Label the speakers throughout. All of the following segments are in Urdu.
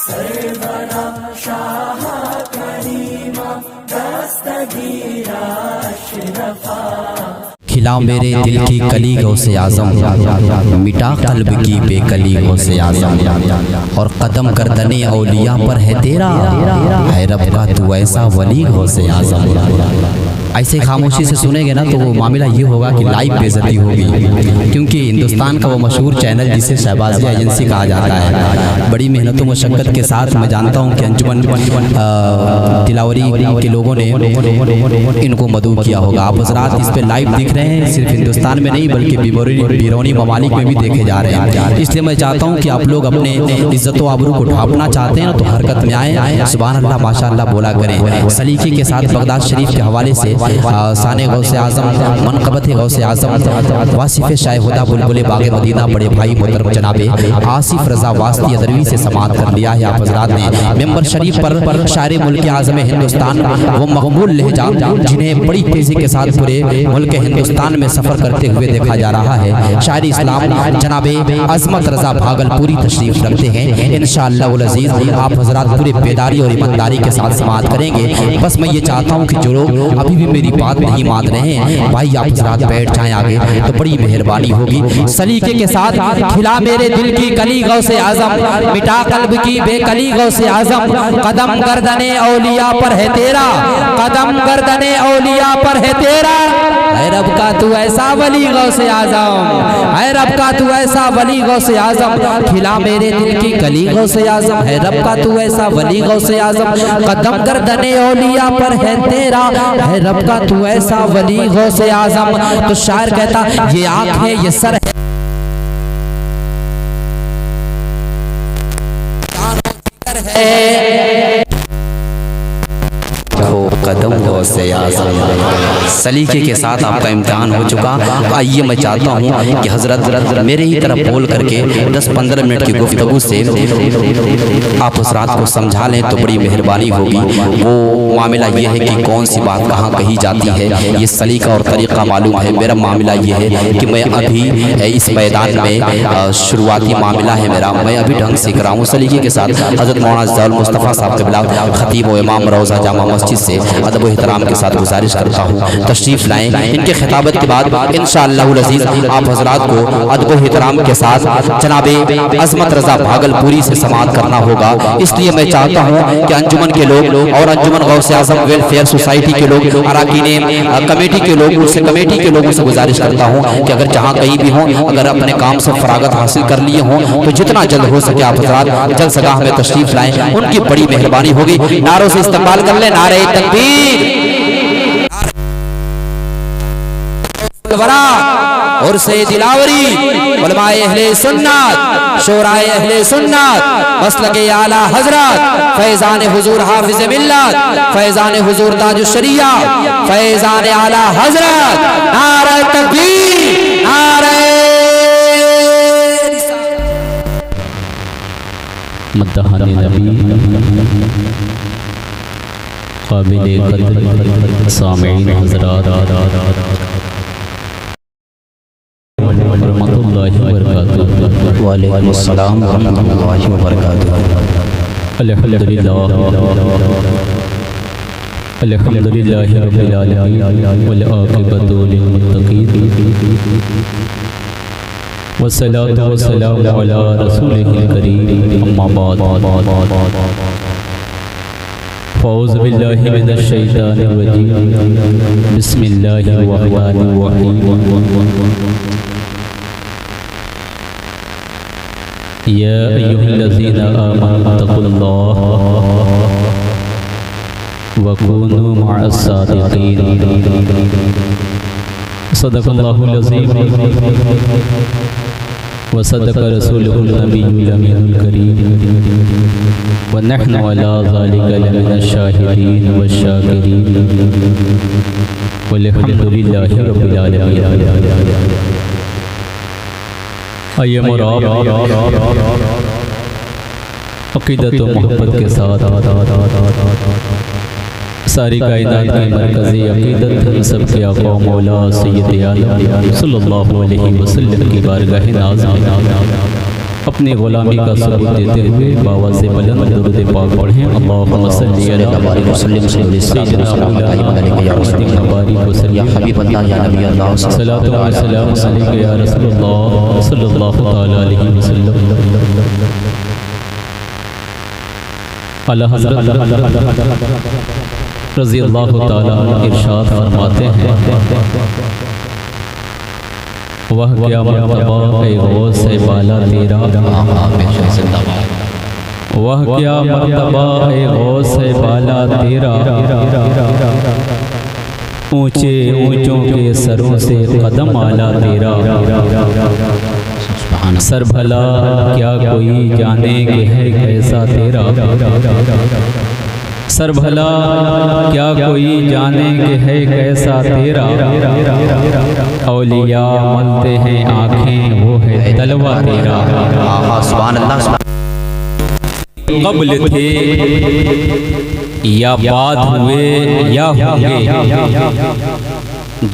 Speaker 1: سرورا شاہ کریمہ دستگیرہ اشرفا
Speaker 2: کھلا میرے دل کی کلی غوث اعظم، مٹا قلب کی بے کلی غوث اعظم، اور قدم گردن اولیاء پر ہے تیرا، ہے رب کا تو ایسا ولی غوث اعظم۔ ایسے خاموشی سے سنیں گے نا تو وہ معاملہ یہ ہوگا کہ لائیو بے عزتی ہوگی، کیونکہ ہندوستان کا وہ مشہور چینل جسے شہبازی ایجنسی کہا جاتا ہے، بڑی محنت و مشقت کے ساتھ میں جانتا ہوں کہ انجمن تلاوری کے لوگوں نے ان کو مدعو کیا ہوگا۔ آپ حضرات اس پہ لائیو دیکھ رہے ہیں، صرف ہندوستان میں نہیں بلکہ بیرونی ممالک میں بھی دیکھے جا رہے ہیں۔ اس لیے میں چاہتا ہوں کہ آپ لوگ اپنے عزت و آبرو کو ڈھانپنا چاہتے ہیں تو حرکت میں آئیں، سبحان اللہ ماشاء اللہ بولا کریں، سلیقے کے ساتھ بغداد شریف کے حوالے سے سان غوث اعظم، منقبت غوث اعظم، واصف شاہ ہدیٰ بلبل باغ مدینہ بڑے بھائی محترم جناب آصف رضا واسطی ادروی سے سماعت کر لیا ہے۔ آپ حضرات نے ممبر شریف پر شاعر ملک اعظم ہندوستان، وہ مقبول لہجہ جنہیں بڑی تیزی کے ساتھ پورے ملک ہندوستان میں سفر کرتے ہوئے دیکھا جا رہا ہے، شاعر اسلام جناب عظمت رضا بھاگلپوری تشریف رکھتے ہیں۔ انشاءاللہ العزیز آپ حضرات پورے بیداری اور ایمانداری کے ساتھ سماعت کریں گے۔ بس میں یہ چاہتا ہوں کہ جو لوگ ابھی بھی میری بات نہیں مان رہے ہیں بھائی آپ حضرات بیٹھ جائیں آگے تو بڑی مہربانی ہوگی۔ سلیقے کے ساتھ کھلا میرے دل کی کلی غوث اعظم، مٹا قلب کی بے کلی غوث اعظم، قدم گردن اولیاء پر ہے تیرا، قدم گردن اولیاء پر ہے تیرا، اے رب کا تو ایسا ولی غوث اعظم، اے رب کا تو ایسا ولی غوث اعظم، کھلا میرے دل کی کلی غوث اعظم، اے رب کا تو ایسا ولی غوث اعظم، قدم گردن اولیاء پر ہے تیرا، اے رب کا تو ایسا ولی غوث اعظم۔ تو شاعر کہتا یہ آنکھ ہے یہ سر ہے قدم غوث اعظم۔ سلیقے کے ساتھ آپ کا امتحان ہو چکا، آئیے میں چاہتا ہوں کہ حضرت میرے ہی طرف بول کر کے 10-15 منٹ کی گفتگو سے آپ حضرات کو سمجھا لیں تو بڑی مہربانی ہوگی۔ وہ معاملہ یہ ہے کہ کون سی بات کہاں کہی جاتی ہے یہ سلیقہ اور طریقہ معلوم ہے۔ میرا معاملہ یہ ہے کہ میں ابھی اس میدان میں شروعاتی معاملہ ہے میرا، میں ابھی ڈھنگ سیکھ رہا ہوں سلیقے کے ساتھ۔ حضرت مولانا ضیاء المصطفیٰ صاحب قبلہ خطیب و امام روضہ جامع مسجد سے ادب و احترام کے ساتھ گزارش کرتا ہوں تشریف لائیں۔ ان کے خطابت کے بعد انشاءاللہ العزیز آپ حضرات کو ادب و احترام کے ساتھ جناب عظمت رضا بھاگلپوری سے سماعت کرنا ہوگا۔ اس لیے میں چاہتا ہوں کہ انجمن کے لوگ اور انجمن غوث اعظم ویلفیئر سوسائٹی کے لوگ، اراکین کمیٹی کے لوگ، اس سے کمیٹی کے لوگوں سے گزارش کرتا ہوں کہ اگر جہاں کہیں بھی ہوں، اگر اپنے کام سے فراغت حاصل کر لیے ہوں تو جتنا جلد ہو سکے آپ حضرات جلسگاہ میں تشریف لائیں، ان کی بڑی مہربانی ہوگی۔ نعروں سے استقبال کر لیں، نعرہ تکبیر اور سید دلاوری، علماء اہل سنت، شورائے اہل سنت، مسلک اعلیٰ حضرت، فیضان حضور حافظ ملت، فیضان حضور تاج الشریعہ، فیضان اعلیٰ حضرت، نعرہ تکبیر، نعرہ
Speaker 3: مدحان نبی، قابل قدر سامعین حضرات ورحمۃ اللہ وبرکاتہ۔
Speaker 2: وعلیکم السلام ورحمۃ اللہ وبرکاتہ۔
Speaker 3: الحمدللہ الحمدللہ رب العالمین والعاقبۃ للمتقین والصلاۃ والسلام علی رسولہ الکریم، اما بعد فاعوذ باللہ من الشیطان الرجیم، بسم اللہ الرحمن الرحیم، یا ایھا الذین آمنوا اتقوا اللہ وکونوا مع الصادقین، صدق اللہ العظیم وصدق رسولہ النبی الامین الکریم، ونحن علی ذلک لمن الشاہدین والشاکرین، والحمدللہ رب العالمین۔ آئیے مراب عقیدت و محبت کے ساتھ ساری کائنات کی مرکزی عقیدت ہم سب کے آقا و مولا سید عالم صلی اللہ علیہ وسلم کی بارگاہ ناز میں اپنی غلامی کا ثبوت دیتے ہوئے باواز بلند درود پاک پڑھیں اللہم صلی علی سیدنا
Speaker 2: یا حبیب اللہ یا نبی اللہ
Speaker 3: صلاۃ و سلام علیک یا رسول اللہ صلی اللہ تعالی علیہ وسلم۔ اعلیٰ حضرت رضی اللہ تعالی عنہ ارشاد فرماتے ہیں وہ کیا مرتبہ اے غوث بالا تیرا، وہ کیا مرتبہ اے غوث بالا تیرا، اونچے اونچوں کے سروں سے قدم اعلیٰ تیرا، سر بھلا کیا کوئی جانے کہ ہے کیسا تیرا، سر بھلا کیا کوئی جانے کہ ہے کیسا تیرا، اولیاء ملتے ہیں آنکھیں وہ ہے تلوہ تیرا،
Speaker 2: سبحان اللہ۔
Speaker 3: قبل تھے یا بعد ہوئے یا ہوں گے،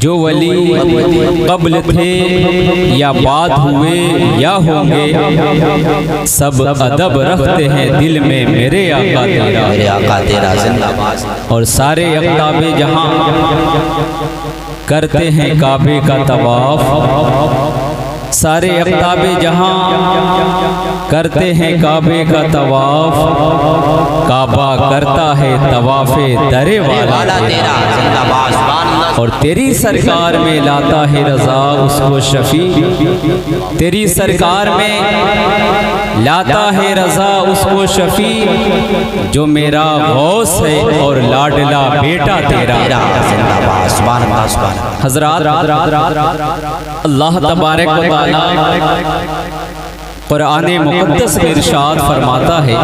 Speaker 3: جو ولی قبل تھے یا بعد ہوئے یا ہوں گے، سب ادب رکھتے ہیں دل میں میرے آقا تیرا،
Speaker 2: میرے آقا تیرا زندہ باد۔
Speaker 3: اور سارے اقطاب جہاں کرتے ہیں کعبے کا طواف، سارے اقطاب جہاں کرتے ہیں کعبے کا طواف، کعبہ کرتا ہے طواف در والا تیرا زندہ باد۔ اور تیری سرکار میں لاتا ہے رضا اس کو شفیع، تیری سرکار میں لاتا ہے رضا اس کو شفیع، جو میرا غوث ہے اور لاڈلا بیٹا تیرا
Speaker 2: زندہ باد۔ سبحان اللہ سبحان اللہ۔
Speaker 3: حضرات اللہ تبارک و تعالی قرآن مقدس میں ارشاد فرماتا ہے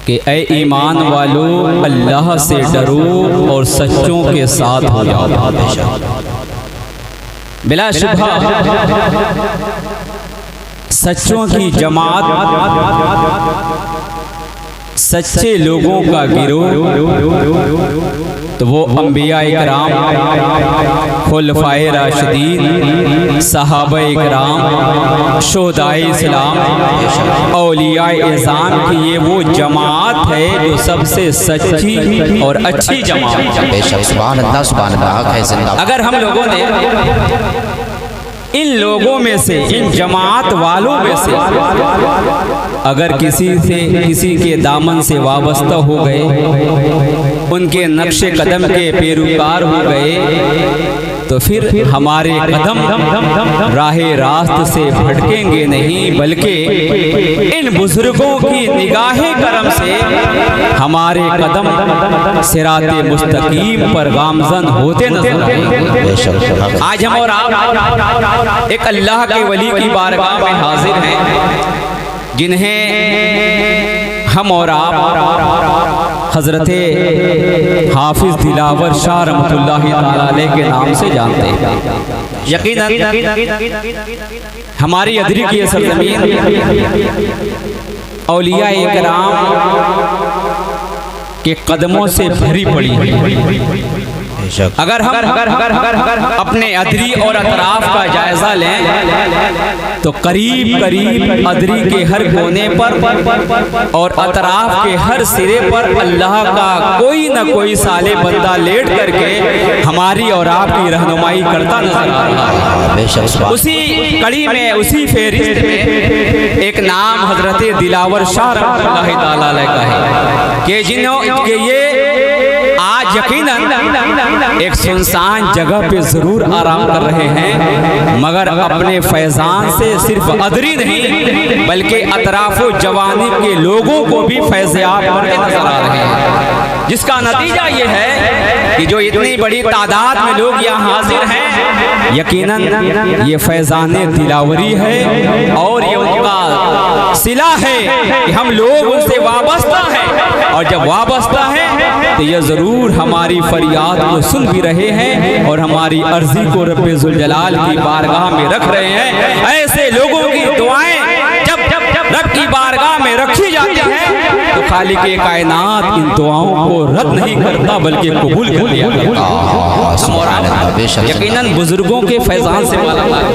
Speaker 3: کہ اے ایمان والو اللہ سے ڈرو اور سچوں کے ساتھ ہو جاؤ۔ بلا شبہ سچوں کی جماعت، سچے لوگوں کا گروہ تو وہ انبیاء اکرام، خلفائے راشدین، صحابہ اکرام، شہدائے اسلام، اولیاء اعظام کی یہ وہ جماعت ہے جو سب سے سچی اور اچھی جماعت ہے۔
Speaker 2: بے شک سبحان اللہ سبحان اللہ۔
Speaker 3: اگر ہم لوگوں نے ان لوگوں میں سے، ان جماعت والوں میں سے اگر کسی کے دامن سے وابستہ ہو گئے، ان کے نقش قدم کے پیروکار ہو گئے، تو پھر ہمارے قدم راہ راست سے بھٹکیں گے نہیں، بلکہ ان بزرگوں کی نگاہ کرم سے ہمارے قدم صراط مستقیم پر گامزن ہوتے نظر آئیں گے۔ آج ہم اور آپ ایک اللہ کے ولی کی بارگاہ میں حاضر ہیں، جنہیں ہم اور آپ حضرت حافظ دلاور شاہ رحمۃ اللہ تعالی علیہ کے نام سے جانتے ہیں۔ یقیناً ہماری ادری کی یہ سرزمین اولیاء اکرام کے قدموں سے بھری پڑی ہے۔ اگر ہم اپنے ادری اور اطراف کا جائزہ لیں تو قریب ادری کے ہر کونے پر اور اطراف کے ہر سرے پر اللہ کا کوئی نہ کوئی صالح بندہ لیٹ کر کے ہماری اور آپ کی رہنمائی کرتا نظر آ رہا ہے۔ اسی کڑی میں، اسی فہرست میں ایک نام حضرت دلاور شاہ رحمۃ اللہ تعالی علیہ کا ہے کہ یہ آج یقیناً ایک سنسان جگہ پہ ضرور آرام کر رہے ہیں، مگر اپنے فیضان سے صرف ادری نہیں بلکہ اطراف و جوانب کے لوگوں کو بھی فیضیاب کرتے نظر آ رہے ہیں، جس کا نتیجہ یہ ہے کہ جو اتنی بڑی تعداد میں لوگ یہاں حاضر ہیں، یقیناً یہ فیضان دلاوری ہے اور یہ ان کا صلہ ہے کہ ہم لوگ ان سے وابستہ ہیں، اور جب وابستہ ہیں تو یہ ضرور ہماری فریاد کو سن بھی رہے ہیں اور ہماری عرضی کو رب ذوالجلال کی بارگاہ میں رکھ رہے ہیں۔ ایسے لوگوں کی دعائیں جب رب کی بارگاہ میں رکھی جاتی ہیں تو خالق کائنات ان دعاؤں کو رد نہیں کرتا بلکہ قبول کر لیا کرتا ہے۔ یقیناً بزرگوں کے فیضان سے مالا مال ہے۔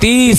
Speaker 3: 30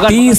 Speaker 3: 30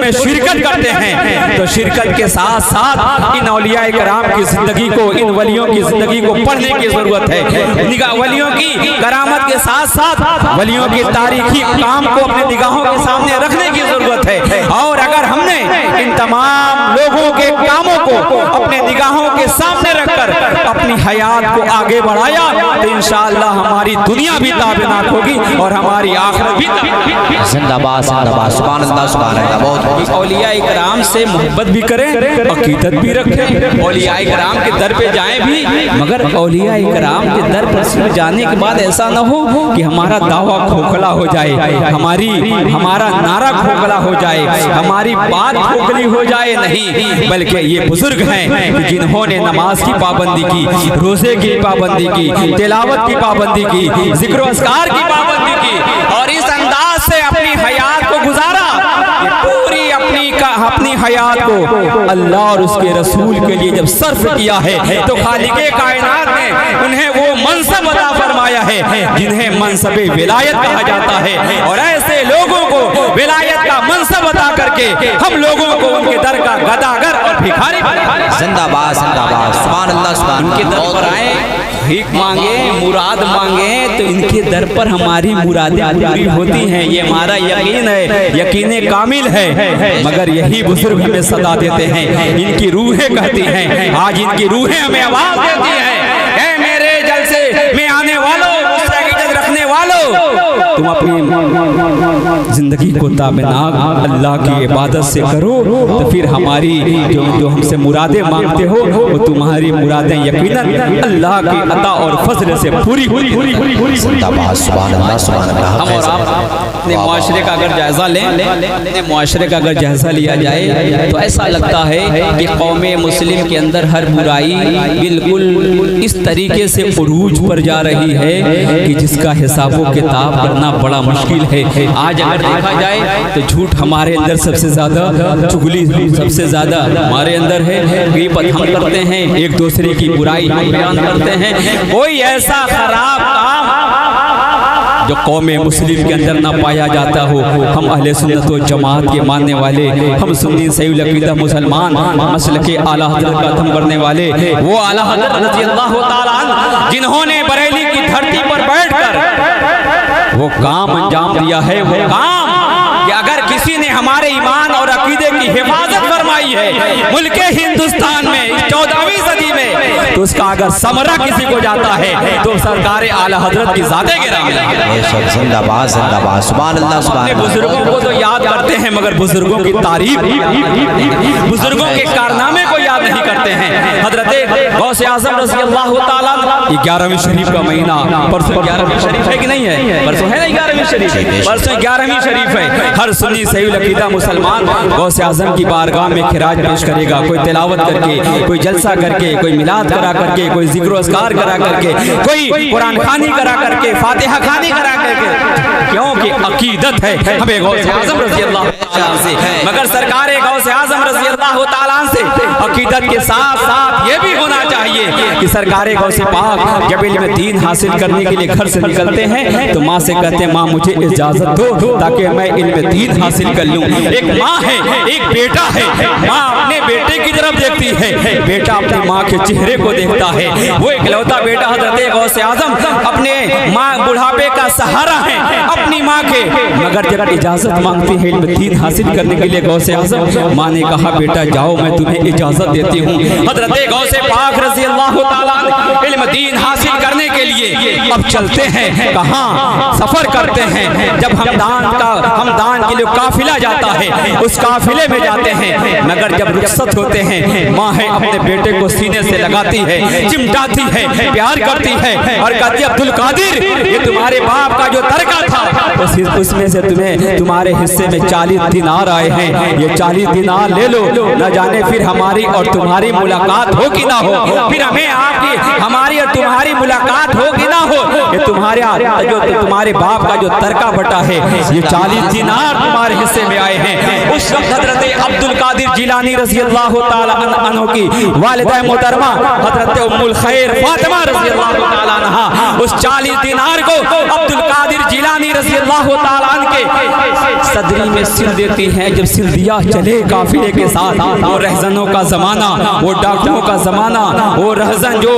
Speaker 3: میں شرکت کرتے ہیں تو شرکت کے ساتھ ساتھ ان اولیاء کرام کی زندگی کو، ان ولیوں کی زندگی کو پڑھنے کی ضرورت ہے۔ ولیوں کی کرامت کے ساتھ ساتھ ولیوں کی تاریخی کام کو اپنے نگاہوں کے سامنے رکھنے کی ضرورت ہے، اور اگر ہم نے ان تمام لوگوں کے کاموں کو اپنے نگاہوں کے سامنے رکھ کر اپنی حیات کو آگے بڑھایا تو انشاءاللہ ہماری دنیا بھی تابناک ہوگی اور ہماری آخرت بھی تابناک۔
Speaker 2: زندہ باد، زندہ باد، سبحان اللہ، سبحان اللہ۔ بہت
Speaker 3: اولیاء کرام سے محبت بھی کریں، عقیدت بھی رکھیں، اولیاء کرام کے در پہ جائیں بھی، مگر اولیاء کرام کے در پر صرف جانے کے بعد ایسا نہ ہو کہ ہمارا دعویٰ کھوکھلا ہو جائے، ہمارا نعرہ کھوکھلا ہو جائے، ہماری بات کھوکھلی ہو جائے، نہیں، بلکہ یہ بزرگ ہیں جنہوں نے نماز کی پابندی کی، روزے کی پابندی کی، تلاوت کی پابندی کی، ذکر و اذکار کی پابندی کی، اور اس انداز سے اپنی حیات کو گزارا کہ پوری اپنی حیات کو اللہ اور اس کے رسول کے لیے جب صرف کیا ہے تو خالق کائنات نے انہیں وہ منصب عطا فرمایا ہے جنہیں منصب ولایت کہا جاتا ہے، اور ایسے لوگوں کو ولایت کا منصب عطا کر کے ہم لوگوں کو ان کے در کا گداگر اور بھکاری بنائے۔
Speaker 2: زندہ باد، زندہ باد، سبحان اللہ، سبحان
Speaker 3: ان
Speaker 2: اللہ۔
Speaker 3: کے در پر آئیں، بھیک مانگیں، مراد مانگیں تو ان کے در پر ہماری مرادیں پوری ہوتی ہیں، یہ ہمارا یقین ہے، یقین کامل ہے، مگر یہی بزرگ ہمیں صدا دیتے ہیں، ان کی روحیں کہتی ہیں، آج ان کی روحیں ہمیں آواز دیتی ہیں، اے میرے جلسے میں آنے والوں، مجھ سے عقیدت رکھنے والوں، تم اپنی زندگی کو تابناک اللہ کی عبادت سے کرو تو پھر ہماری جو ہم سے مرادیں مانگتے ہو وہ تمہاری مرادیں یقیناً اللہ کی عطا اور فضل سے پوری ہوئی۔
Speaker 2: زندہ باد، سبحان اللہ، سبحان اللہ۔
Speaker 3: ہم اور آپ اپنے معاشرے کا اگر جائزہ لیں، اپنے معاشرے کا اگر جائزہ لیا جائے تو ایسا لگتا ہے کہ قوم مسلم کے اندر ہر برائی بالکل اس طریقے سے عروج پر جا رہی ہے کہ جس کا حساب و کتاب کرنا بڑا مشکل ہے۔ آج اگر دیکھا جائے تو جھوٹ ہمارے اندر سب سے زیادہ، چغلی سب سے زیادہ ہمارے اندر ہے، غیبت ہم کرتے ہیں، ایک دوسرے کی برائی ہم بیان کرتے ہیں، کوئی ایسا خراب کام جو قوم مسلم کے اندر نہ پایا جاتا ہو۔ ہم اہل سنت و جماعت کے ماننے والے، ہم سنی صحیح العقیدہ مسلمان، مسلک اعلیٰ حضرت کا تھم کرنے والے، وہ اعلیٰ حضرت رضی اللہ تعالیٰ عنہ جنہوں نے بریلی کی دھرتی پر بیٹھ کر وہ کام انجام دیا ہے، وہ کام کہ اگر کسی نے ہمارے ایمان اور عقیدے کی حفاظت فرمائی ہے ملک ہندوستان میں 14ویں صدی میں، تو اس کا اگر ثمرہ کسی کو جاتا ہے تو سرکار اعلیٰ حضرت کی ذات گرامی ہے۔
Speaker 2: زندہ باد، زندہ باد، سبحان اللہ، سبحان
Speaker 3: اپنے
Speaker 2: اللہ۔
Speaker 3: بزرگوں کو تو یاد کرتے ہیں مگر بزرگوں کی تعریف، بزرگوں کے کارنامے کو یاد نہیں کرتے ہیں۔ حضرت غوث اعظم رضی اللہ تعالیٰ عنہ، 11ویں شریف کا مہینہ، پرسوں 11ویں شریف ہے کہ نہیں ہے؟ پرسوں ہے نا 11ویں شریف، پرسوں 11ویں شریف ہے۔ ہر سنی صحیح العقیدہ مسلمان غوث اعظم کی بارگاہ میں خراج پیش کرے گا، کوئی تلاوت کر کے، کوئی جلسہ کر کے، کوئی میلاد کرا کر کے، کوئی ذکر و اذکار کرا کر کے، کوئی قرآن خوانی کرا کر کے، فاتحہ خوانی کرا کر کے، کیونکہ عقیدت ہے ہمیں غوث اعظم رضی اللہ تعالیٰ سے، مگر سرکار غوث اعظم رضی اللہ تعالیٰ سے عقیدت کے ساتھ ساتھ یہ بھی ہونا چاہیے کہ سرکار غوث پاک جب علم دین حاصل کرنے کے لیے گھر سے نکلتے ہیں تو ماں سے کہتے ہیں ماں مجھے اجازت دو تاکہ میں علم دین حاصل کر لوں۔ ایک ماں ہے، ایک بیٹا ہے، ماں اپنے بیٹے کی طرف دیکھتی ہے، بیٹا اپنی ماں کے چہرے کو دیکھتا ہے، وہ اکلوتا بیٹا حضرت غوث اعظم اپنے ماں بڑھاپے کا سہارا ہے اپنی ماں کے، مگر جب اجازت مانگتی ہے علم دین حاصل کرنے کے لیے غوث اعظم، ماں نے کہا بیٹا جاؤ میں تمہیں اجازت دیتی ہوں۔ حضرت غوث پاک رضی اللہ تعالیٰ عنہ علم دین حاصل کرنے کے لیے اب چلتے ہیں، کہاں سفر کرتے ہیں، جب ہمدان کے لیے قافلہ جاتا ہے اس قافلے میں جاتے ہیں، مگر جب رخصت ہوتے ہیں ماں ہے اپنے بیٹے کو سینے سے لگاتی ہے، چمٹاتی ہے، پیار کرتی ہے اور کہتی ہے عبدالقادر یہ تمہارے باپ کا جو ترکہ تھا اس میں سے تمہارے حصے میں 40 دینار آئے ہیں، یہ 40 دینار لے لو، نہ جانے پھر ہماری اور تمہاری ملاقات ہو کہ نہ ہو، پھر ہماری اور تمہاری ملاقات ہو کہ نہ ہو، یہ تمہارے باپ کا جو ترکہ بٹا ہے یہ 40 دینار تمہارے حصے میں آئے ہیں۔ اس وقت حضرت عبدالقادر جیلانی رضی اللہ تعالیٰ عنہ کی والدہ محترمہ حضرت ام الخیر فاطمہ رضی اللہ تعالیٰ عنہ اس 40 دینار کو عبدالقادر جیلانی رضی اللہ اللہ تعالیٰ عنہ کے صدری میں سل دیتی ہیں. جب سل دیا چلے قافلے کے ساتھ. وہ رہزنوں کا زمانہ, وہ ڈاکوؤں کا زمانہ, وہ رہزن جو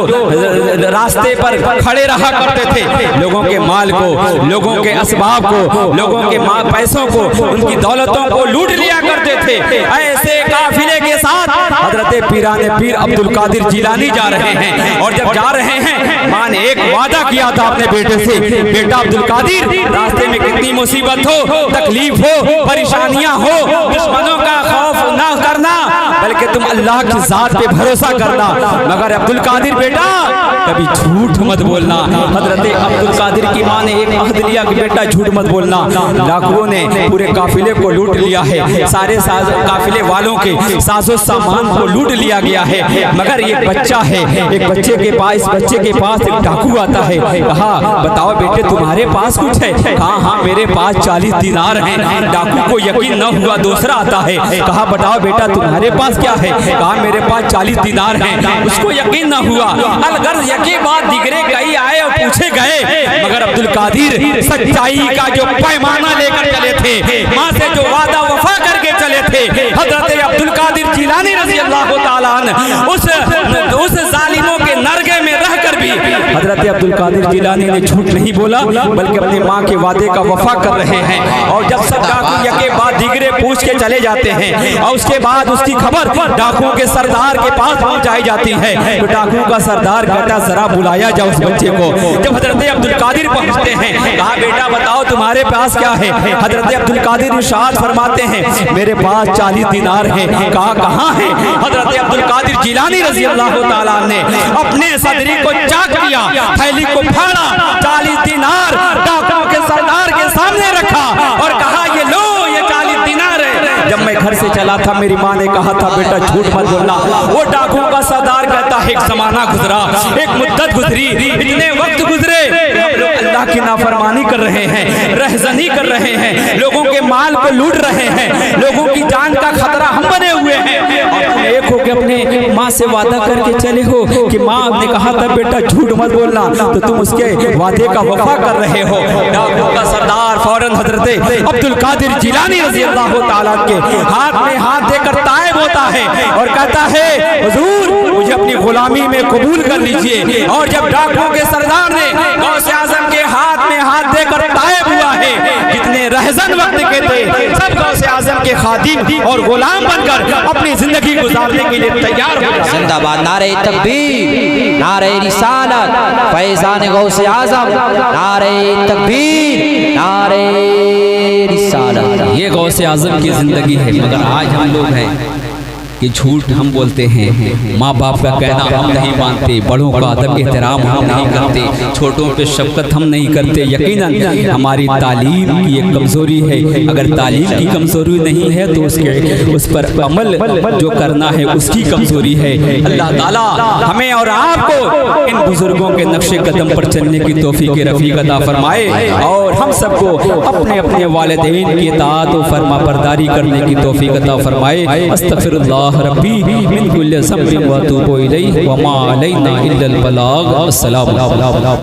Speaker 3: راستے پر کھڑے رہا کرتے تھے, لوگوں کے مال کو, لوگوں کے اسباب کو, لوگوں کے پیسوں کو, ان کی دولتوں کو لوٹ لیا کرتے تھے. ایسے قافلے کے ساتھ حضرت پیران پیر عبد القادر جیلانی جا رہے ہیں. اور جب جا رہے ہیں, ماں نے ایک وعدہ کیا تھا اپنے بیٹے سے, بیٹا عبد القادر, راستے میں کتنی مصیبت ہو, تکلیف ہو, پریشانیاں ہو, دشمنوں کا خوف نہ کرنا, بلکہ تم اللہ کی ذات پہ بھروسہ کرنا, مگر عبد القادر بیٹا کبھی جھوٹ مت بولنا. حضرت عبد القادر کی ماں نے ایک عہد لیا کہ بیٹا جھوٹ مت بولنا. ڈاکوؤں نے پورے قافلے کو لوٹ لیا ہے, سارے قافلے والوں کے ساز و سامان کو لوٹ لیا گیا ہے, مگر ایک بچہ ہے, ایک بچے کے پاس, اس بچے کے پاس ایک ڈاکو آتا ہے. کہا بتاؤ بیٹے تمہارے پاس کچھ ہے؟ کہا ہاں میرے پاس 40 دینار ہیں. ڈاکو کو یقین نہ ہوا, دوسرا آتا ہے. کہا بتاؤ بیٹا تمہارے پاس کیا ہے؟ کہا میرے پاس 40 دینار ہیں. اس کو یقین نہ ہوا. الغرض یکی بات دیگرے کئی آئے اور پوچھے گئے, مگر عبد القادر سچائی کا جو پیمانہ لے کر چلے تھے, ماں سے جو وعدہ وفا کر کے چلے تھے, حضرت عبد القادر جیلانی رضی اللہ تعالیٰ عنہ اس ظالموں کے نرگے میں رہ کر بھی حضرت عبد القادر جیلانی نے جھوٹ نہیں بولا, بلکہ اپنے ماں کے وعدے کا وفا کر رہے ہیں. اور جب سب ڈاکو یکے بعد دیگرے پوچھ کے چلے جاتے ہیں, اور اس کے بعد اس کی خبر ڈاکوؤں کے سردار کے پاس پہنچائی جاتی ہے, تو ڈاکوؤں کا سردار کہتا ذرا بلایا جاؤ اس بچے کو. جب حضرت عبد القادر پہنچتے ہیں, کہا بیٹا بتاؤ تمہارے پاس کیا ہے؟ حضرت عبد القادر ارشاد فرماتے ہیں میرے پاس 40 دینار ہیں. کہا کہاں ہیں؟ حضرت عبد القادر جیلانی رضی اللہ تعالیٰ نے اپنے صدری کو چاک کیا, تھیلی کو پھاڑا, 40 دینار ڈاکوؤں کے سردار کے سامنے رکھا اور کہا یہ لو, یہ 40 دینار ہے. جب میں گھر سے چلا تھا میری ماں نے کہا تھا بیٹا جھوٹ مت بولنا. وہ ڈاکوؤں کا سردار کہتا ہے ایک زمانہ گزرا, ایک مدت گزری, اتنے وقت گزرے, اللہ کی نافرمانی کر رہے ہیں, رہزنی کر رہے ہیں, لوگوں کے مال کو لوٹ رہے ہیں, لوگوں کی جان کا خطرہ ہم بنے ہوئے ہیں. ایک ہو کہ اپنے ماں سے وعدہ کر کے چلے ہو کہ ماں نے کہا تھا بیٹا جھوٹ مت بولنا, تو تم اس کے وعدے کا وفا کر رہے ہو. ڈاکوؤں کا سردار فوراً حضرت عبد القادر جیلانی رضی اللہ تعالیٰ کے ہاتھ میں ہاتھ دے کر تائب ہوتا ہے اور کہتا ہے حضور مجھے اپنی غلامی میں قبول کر لیجئے. اور جب ڈاکوؤں کے سردار نے غوث اعظم کے ہاتھ میں ہاتھ دے کر تائب ہوا ہے, جتنے رہزن وقت کے تھے سب غوث اعظم کے خادم اور غلام بن کر اپنی زندگی گزارنے کے لیے تیار ہو گئے.
Speaker 4: زندہ باد نعرہ تکبیر, نعرہ رسالت, فیضان غوث اعظم, نعرہ تکبیر, نعرہ رسالت.
Speaker 3: یہ غوث اعظم کی زندگی ہے. مگر آج ہم لوگ ہیں کہ جھوٹ ہم بولتے ہیں, ماں باپ کا کہنا ہم نہیں مانتے, بڑوں کا ادب احترام ہم نہیں کرتے, چھوٹوں پہ شفقت ہم نہیں کرتے. یقیناً ہماری تعلیم کی ایک کمزوری ہے. اگر تعلیم کی کمزوری نہیں ہے تو اس پر عمل جو کرنا ہے اس کی کمزوری ہے. اللہ تعالیٰ ہمیں اور آپ کو ان بزرگوں کے نقش قدم پر چلنے کی توفیق رفیق عطا فرمائے, اور ہم سب کو اپنے اپنے والدین کی اطاعت و فرما برداری کرنے کی توفیق عطا فرمائے. استغفر اللہ ربی من کل ذنب و اتوب الیہ وما علینا الا البلاغ. السلام علیکم.